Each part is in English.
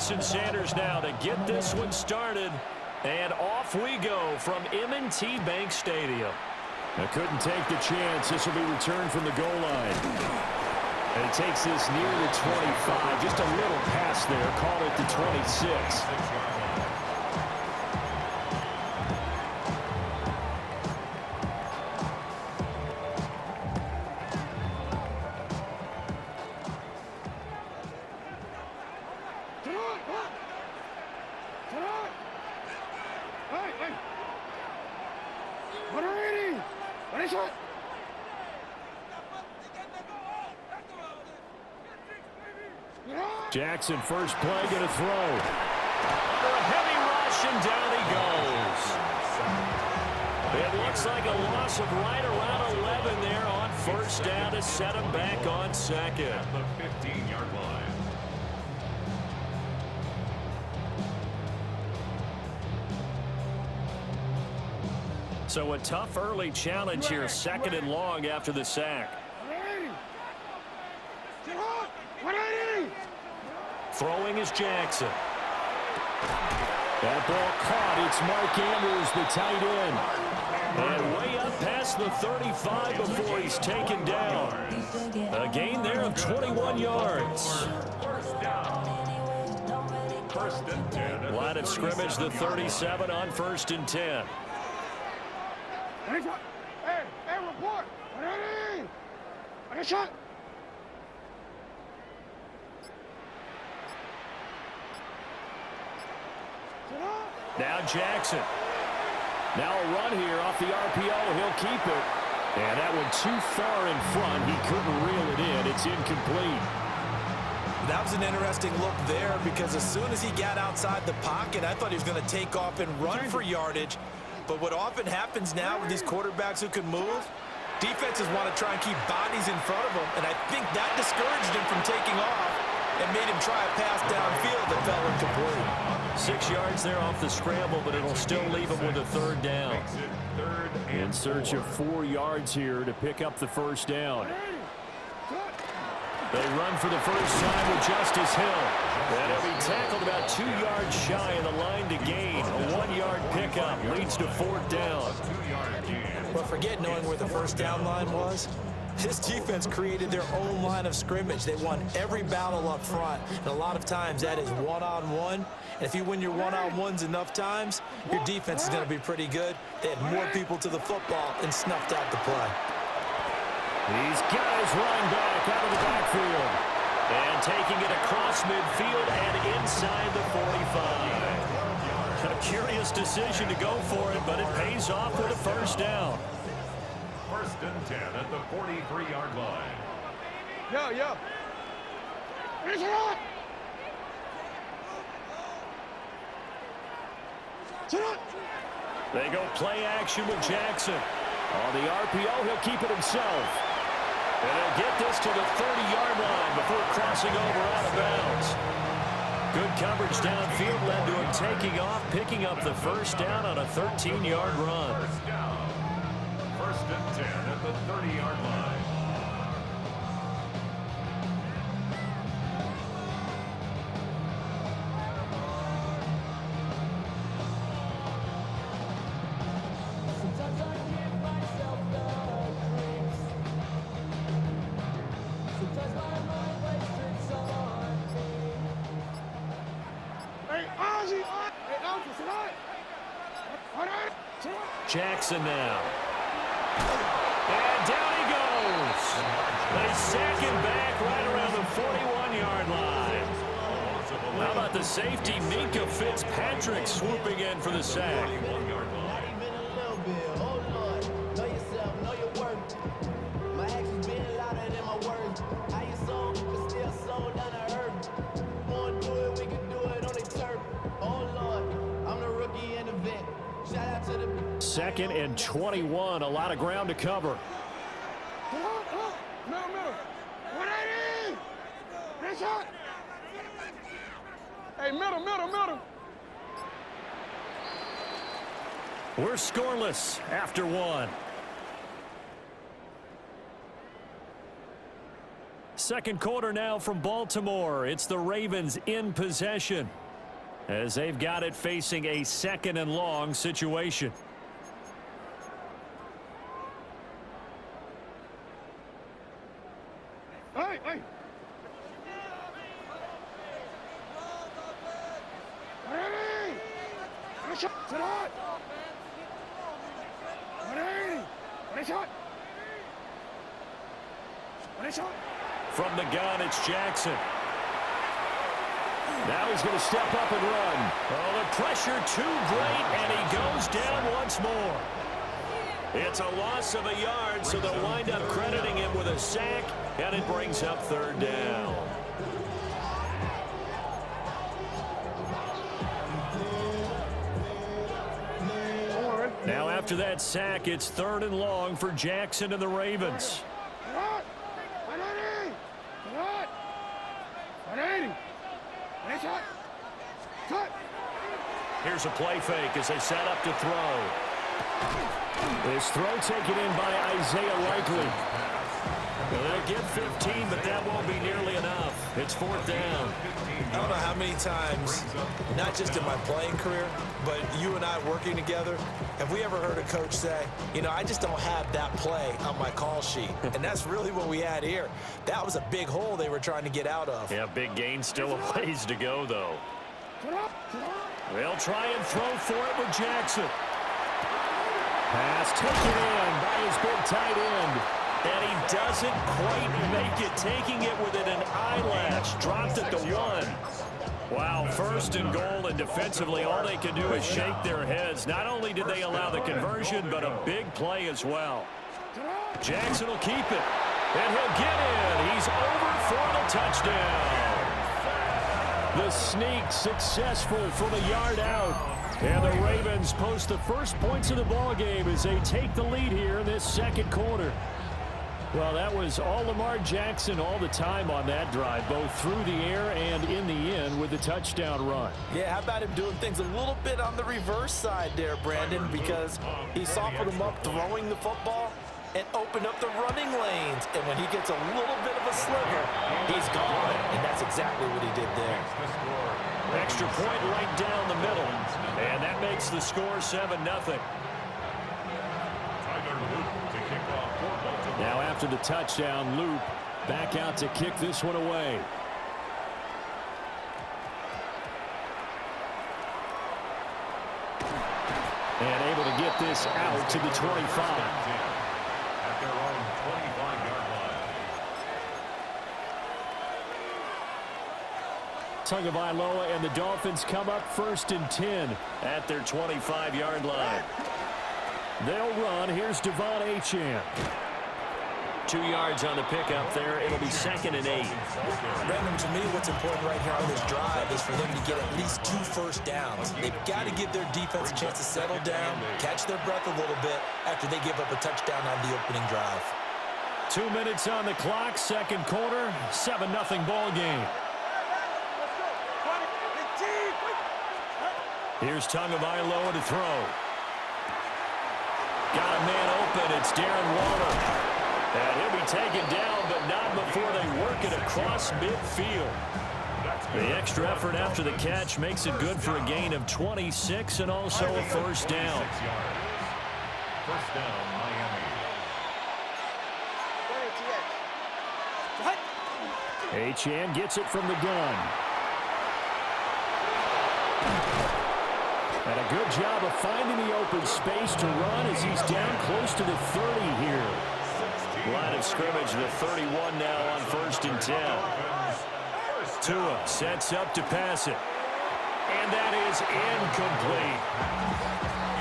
Jason Sanders now to get this one started. And off we go from M&T Bank Stadium. I couldn't take the chance. This will be returned from the goal line. And he takes this near the 25. Just a little pass there. Call it the 26. Jackson, first play, going to throw. A heavy rush, and down he goes. It looks like a loss of right around 11 there on first down to set him back on second. At the 15-yard line. So a tough early challenge here, second and long after the sack. Throwing is Jackson. That ball caught. It's Mark Andrews, the tight end. And way up past the 35 before he's taken down. A gain there of 21 yards. First and 10. Line of scrimmage, the 37 on first and 10. Hey, report. I got shot. Now Jackson. Now a run here off the RPO. He'll keep it. And that one too far in front. He couldn't reel it in. It's incomplete. That was an interesting look there because as soon as he got outside the pocket, I thought he was going to take off and run for yardage. But what often happens now with these quarterbacks who can move, defenses want to try and keep bodies in front of them. And I think that discouraged him from taking off and made him try a pass downfield that fell incomplete. 6 yards there off the scramble, but it'll still leave him with a third down. In search of 4 yards here to pick up the first down. They run for the first time with Justice Hill. And he'll be tackled about 2 yards shy of the line to gain. A 1-yard pickup leads to fourth down. But forget knowing where the first down line was. This defense created their own line of scrimmage. They won every battle up front. And a lot of times that is one-on-one. And if you win your one-on-ones enough times, your defense is going to be pretty good. They had more people to the football and snuffed out the play. He's got his running back out of the backfield. And taking it across midfield and inside the 45. A curious decision to go for it, but it pays off with a first down. First and 10 at the 43-yard line. Yo. Finish it up. They go play action with Jackson. On the RPO, he'll keep it himself. And he'll get this to the 30-yard line before crossing over out of bounds. Good coverage downfield led to him taking off, picking up the first down on a 13-yard run. First down. First and 10 at the 30-yard line. Jackson now. And down he goes. They sack him back right around the 41-yard line. How about the safety, Minkah Fitzpatrick, swooping in for the sack. Second and 21, a lot of ground to cover. Middle. 180. Finish up. Hey, middle. We're scoreless after one. Second quarter now from Baltimore. It's the Ravens in possession as they've got it facing a 2nd and long situation. Hey, hey. Ready? Ready, shot. Sit hot. Ready? Ready, shot. Ready, shot. From the gun, it's Jackson. Now he's going to step up and run. Oh, the pressure too great, and he goes down once more. It's a loss of a yard, so they'll wind up crediting him with a sack, and it brings up 3rd down. Now after that sack, it's 3rd and long for Jackson and the Ravens. Sit hot. 180. Sit hot. 180. Ready, shot. Cut. Here's a play fake as they set up to throw. This throw taken in by Isaiah Likely. They'll get 15, but that won't be nearly enough. It's 4th down. I don't know how many times, not just in my playing career, but you and I working together, have we ever heard a coach say, you know, I just don't have that play on my call sheet. And that's really what we had here. That was a big hole they were trying to get out of. Yeah, big gain, still a ways to go, though. They'll try and throw for it with Jackson. Pass taken in by his big tight end. And he doesn't quite make it, taking it within an eyelash. Dropped at the 1. Wow, 1st and goal, and defensively all they can do is shake their heads. Not only did they allow the conversion, but a big play as well. Jackson will keep it, and he'll get in. He's over for the touchdown. The sneak successful from a yard out. And the Ravens post the first points of the ballgame as they take the lead here in this 2nd quarter. Well, that was all Lamar Jackson all the time on that drive, both through the air and in the end with the touchdown run. Yeah, how about him doing things a little bit on the reverse side there, Brandon, because he softened him up throwing the football and opened up the running lanes. And when he gets a little bit of a sliver, he's gone. And that's exactly what he did there. Extra point right down the middle. And that makes the score 7-0. Now after the touchdown, Loop back out to kick this one away. And able to get this out to the 25. At their own 25-yard line. Tagovailoa and the Dolphins come up 1st and 10 at their 25-yard line. They'll run. Here's Devon Achane. 2 yards on the pickup there. It'll be 2nd and 8. Brandon, to me, what's important right here on this drive is for them to get at least 2 first downs. They've got to give their defense a chance to settle down, catch their breath a little bit after they give up a touchdown on the opening drive. 2 minutes on the clock, 2nd quarter, 7-0 ball game. Here's Tagovailoa to throw. Got a man open. It's Darren Waller. And he'll be taken down, but not before they work it across midfield. The extra effort after the catch makes it good for a gain of 26 and also a 1st down. 1st down, Miami. Achane gets it from the gun. And a good job of finding the open space to run as he's down close to the 30 here. Line of scrimmage, the 31 now on 1st and 10. Tua sets up to pass it. And that is incomplete.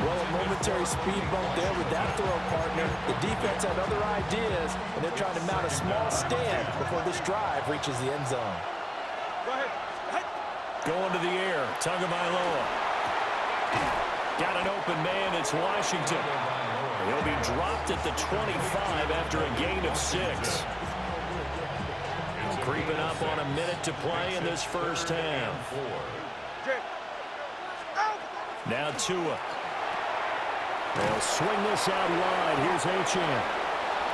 Well, a momentary speed bump there with that throw, partner. The defense had other ideas, and they're trying to mount a small stand before this drive reaches the end zone. Going to the air, Tagovailoa. Got an open man, it's Washington. He'll be dropped at the 25 after a gain of 6. Creeping up on a minute to play in this 1st half. Now Tua. They'll swing this out wide. Here's Achane.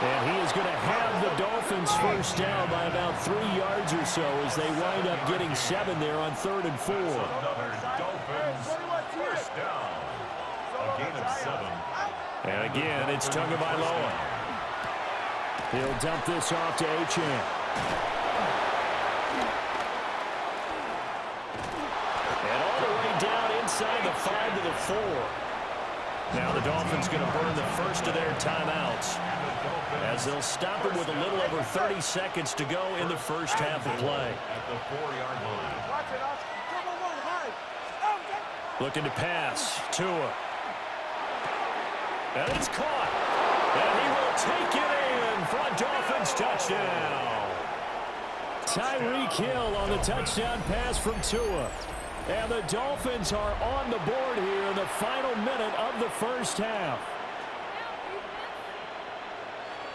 And he is going to have the Dolphins first down by about 3 yards or so as they wind up getting 7 there on 3rd and 4. Another Dolphins first down. A gain of 7. And again, it's Tagovailoa. He'll dump this off to Achane. And all the way down inside the 5 to the 4. Now the Dolphins going to burn the first of their timeouts as they'll stop it with a little over 30 seconds to go in the first half of play. At the 4-yard line. Looking to pass. Tua. And it's caught. And he will take it in for a Dolphins touchdown. Tyreek Hill on the touchdown pass from Tua. And the Dolphins are on the board here in the final minute of the first half.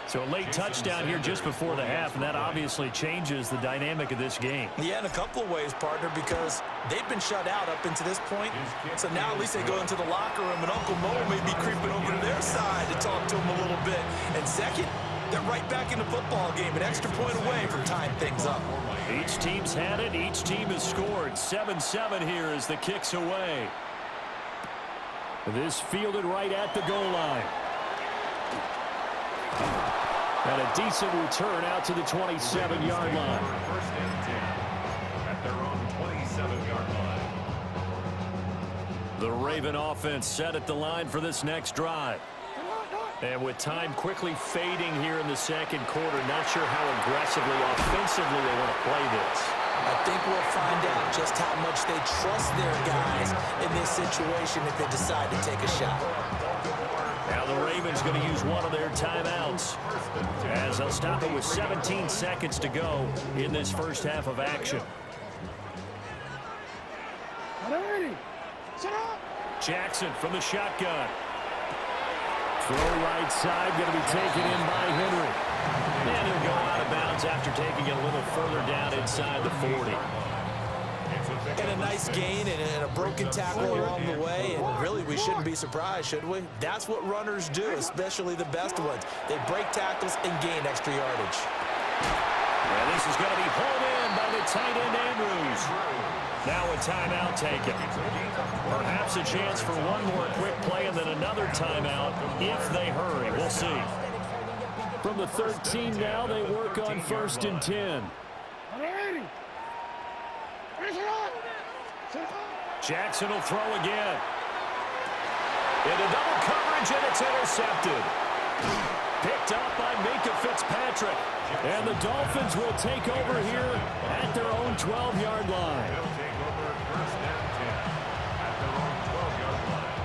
So a late touchdown here just before the half, and that obviously changes the dynamic of this game. Yeah, in a couple of ways, partner, because they've been shut out up until this point. So now at least they go into the locker room, and Uncle Mo may be creeping over to their side to talk to him a little bit. And second, they're right back in the football game, an extra point away from tying things up. Each team's had it. Each team has scored. 7-7 here as the kick's away. This fielded right at the goal line. And a decent return out to the 27-yard line. First and 10 at their own 27-yard line. The Raven offense set at the line for this next drive. And with time quickly fading here in the second quarter, not sure how aggressively, offensively they want to play this. I think we'll find out just how much they trust their guys in this situation if they decide to take a shot. Now the Ravens going to use one of their timeouts as they'll stop it with 17 seconds to go in this first half of action. Jackson from the shotgun. Throw right side, going to be taken in by Henry. And he'll go out of bounds after taking it a little further down inside the 40. And a nice gain and a broken tackle along the way. And really, we shouldn't be surprised, should we? That's what runners do, especially the best ones. They break tackles and gain extra yardage. And this is going to be hauled in by the tight end Andrews. Now a timeout taken. Perhaps a chance for one more quick play and then another timeout if they hurry. We'll see. From the 13 now, they work on 1st and 10. Jackson will throw again. Into double coverage, and it's intercepted. Picked up by Minkah Fitzpatrick. And the Dolphins will take over here at their own 12-yard line. They'll take over first and 10 at their own 12-yard line.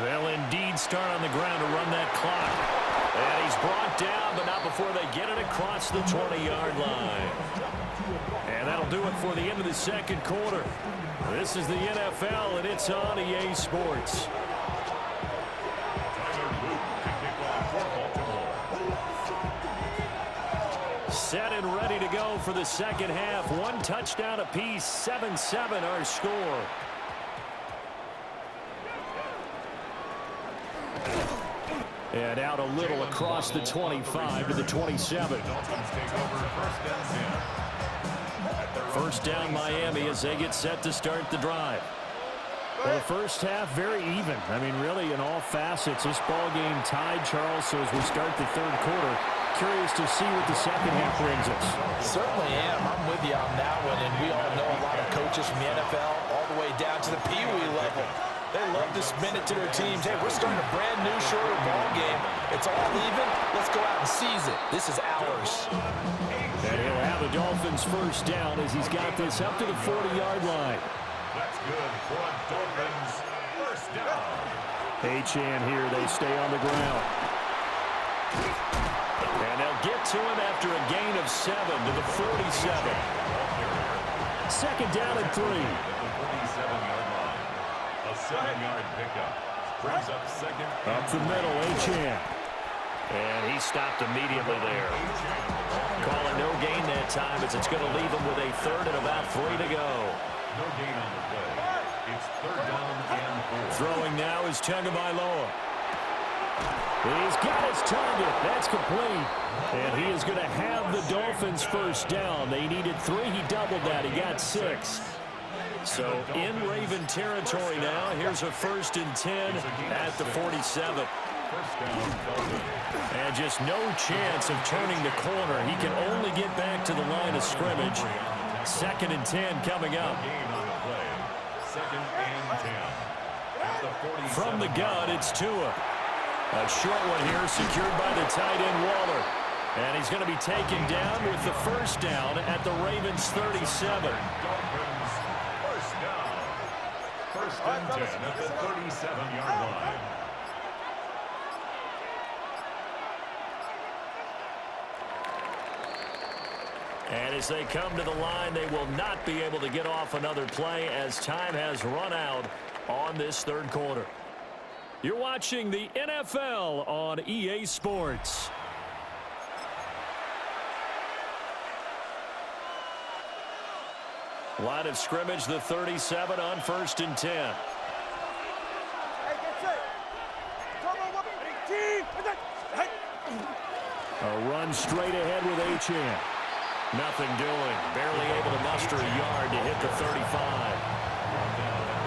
They'll indeed start on the ground to run that clock. And he's brought down, but not before they get it across the 20-yard line. And that'll do it for the end of the second quarter. This is the NFL, and it's on EA Sports. Set and ready to go for the second half. One touchdown apiece, 7-7 our score. And out a little across the 25 to the 27. First down Miami as they get set to start the drive. Well, the first half very even. I mean, really in all facets, this ball game tied, Charles. So as we start the third quarter, curious to see what the second half brings us. Certainly am. I'm with you on that one. And we all know a lot of coaches from the NFL all the way down to the Pee Wee level. They love to spin it to their teams. Hey, we're starting a brand new, shorter ball game. It's all even. Let's go out and seize it. This is ours. And he'll have the Dolphins first down as he's got this up to the 40-yard line. That's good for a Dolphins first down. Achane here. They stay on the ground. And they'll get to him after a gain of 7 to the 47. Second down and 3. 47-yard line. A 7-yard pickup. Brings up second. Up the middle, Achane. And he stopped immediately there. Calling no gain that time as it's going to leave him with a third and about 3 to go. No gain on the play. It's third down and 4. Throwing now is Tagovailoa. He's got his target. That's complete. And he is going to have the Dolphins first down. They needed 3. He doubled that. He got 6. So in Raven territory now. Here's a 1st and 10 at the 47. And just no chance of turning the corner. He can only get back to the line of scrimmage. 2nd and 10 coming up. Second and 10. From the gun, it's Tua. A short one here, secured by the tight end Waller. And he's going to be taken down with the first down at the Ravens 37. Dolphins, first down. First and 10 at the 37-yard line. And as they come to the line, they will not be able to get off another play as time has run out on this 3rd quarter. You're watching the NFL on EA Sports. Line of scrimmage, the 37 on 1st and 10. A run straight ahead with Achane. Nothing doing. Barely able to muster a yard to hit the 35.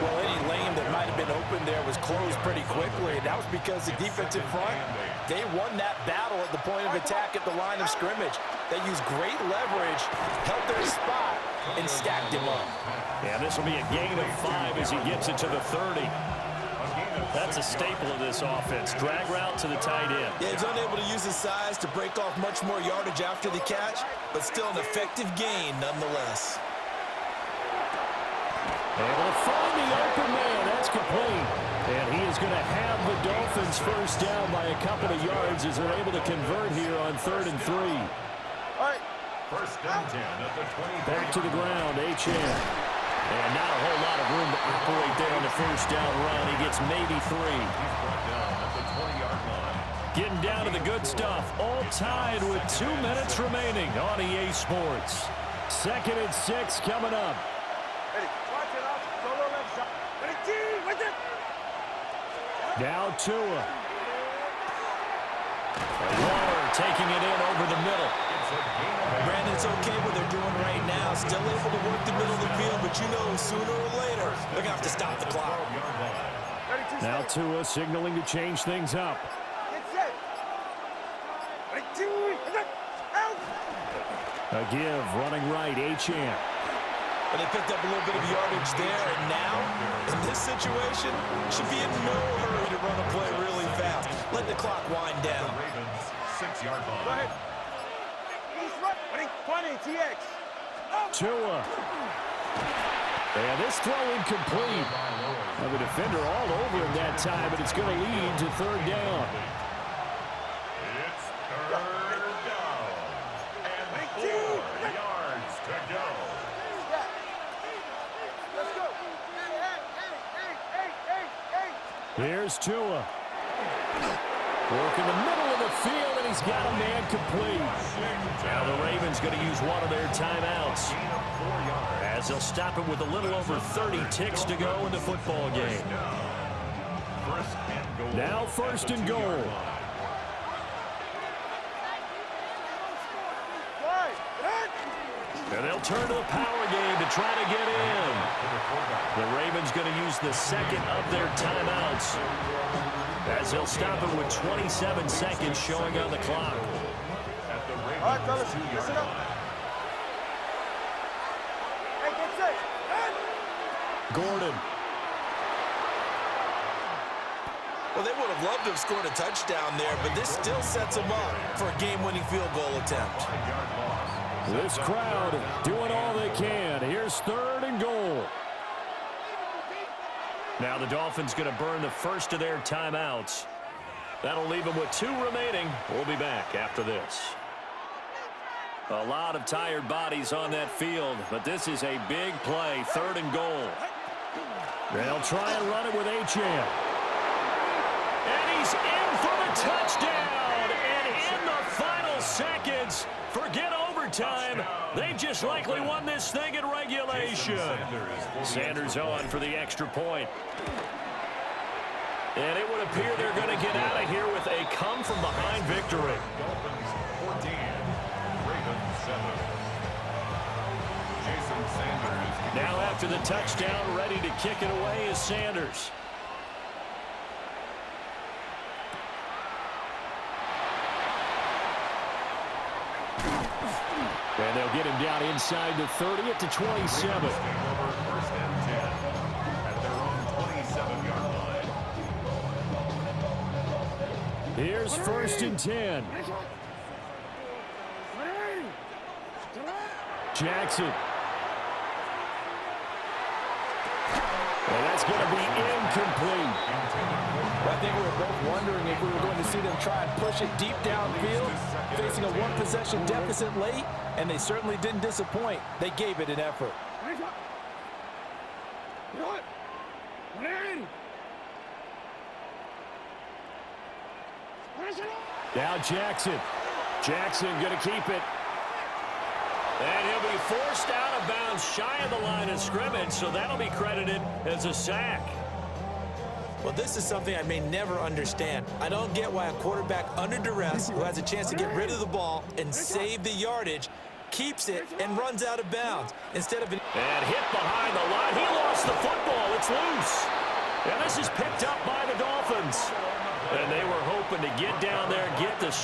Well, any lane that might have been open there was closed pretty quickly. That was because the defensive front, they won that battle at the point of attack at the line of scrimmage. They used great leverage, held their spot, and stacked him up. Yeah, this will be a gain of 5 as he gets it to the 30. That's a staple of this offense. Drag route to the tight end. Yeah, he's unable to use his size to break off much more yardage after the catch, but still an effective gain nonetheless. Able to find the open man. That's complete. And he is going to have the Dolphins first down by a couple of yards as they're able to convert here on 3rd and 3. First and 10 at the 20. Back to the ground, Achane. And not a whole lot of room to operate there on the first down run. He gets maybe 3. He's brought down at the 20-yard line. Getting down to the good stuff. All tied with 2 minutes remaining on EA Sports. 2nd and 6 coming up. Now Tua. Waller taking it in over the middle. Brandon, it's okay what they're doing right now. Still able to work the middle of the field, but you know sooner or later they're going to have to stop the clock. Now Tua signaling to change things up. A give, running right, Achane. But they picked up a little bit of yardage there, and now, in this situation, should be in no hurry to run a play really fast. Let the clock wind down. Ravens, 6-yard line. Tua. And this throw incomplete. Now the defender all over him that time, but it's going to lead to 3rd down. It's 3rd down. And 4 yards to go. Here's Tua. Working the middle of the field, and he's got a man complete. Now the Ravens going to use one of their timeouts, as they'll stop it with a little over 30 ticks to go in the football game. Now 1st and goal. And they'll turn to the power game to try to get in. The Ravens going to use the 2nd of their timeouts, as they'll stop it with 27 seconds showing on the clock. All right, fellas, listen up. Hey, get set. Gordon. Well, they would have loved to have scored a touchdown there, but this still sets them up for a game-winning field goal attempt. This crowd doing all they can. Here's 3rd and goal. Now the Dolphins going to burn the first of their timeouts. That'll leave them with 2 remaining. We'll be back after this. A lot of tired bodies on that field, but this is a big play. 3rd and goal. They'll try and run it with Achane. And he's in for the touchdown. seconds. Forget overtime. They've just likely won this thing in regulation. Sanders on for the extra point. And it would appear they're going to get out of here with a come-from-behind victory. Dolphins 14, Ravens 7. Jason Sanders. Now after the touchdown, ready to kick it away is Sanders. And they'll get him down inside the 30 at the 27. First and 10 at their own 27-yard line. Here's 1st and 10. Jackson. And that's going to be incomplete. I think we were both wondering if we were going to see them try and push it deep downfield, facing a one-possession deficit late, and they certainly didn't disappoint. They gave it an effort. Now Jackson. Jackson going to keep it. And he'll be forced out of bounds shy of the line of scrimmage, so that'll be credited as a sack. Well, this is something I may never understand. I don't get why a quarterback under duress who has a chance to get rid of the ball and save the yardage keeps it and runs out of bounds instead of... And hit behind the line. He lost the football. It's loose. And this is picked up by the Dolphins. And they were hoping to get down there, get the...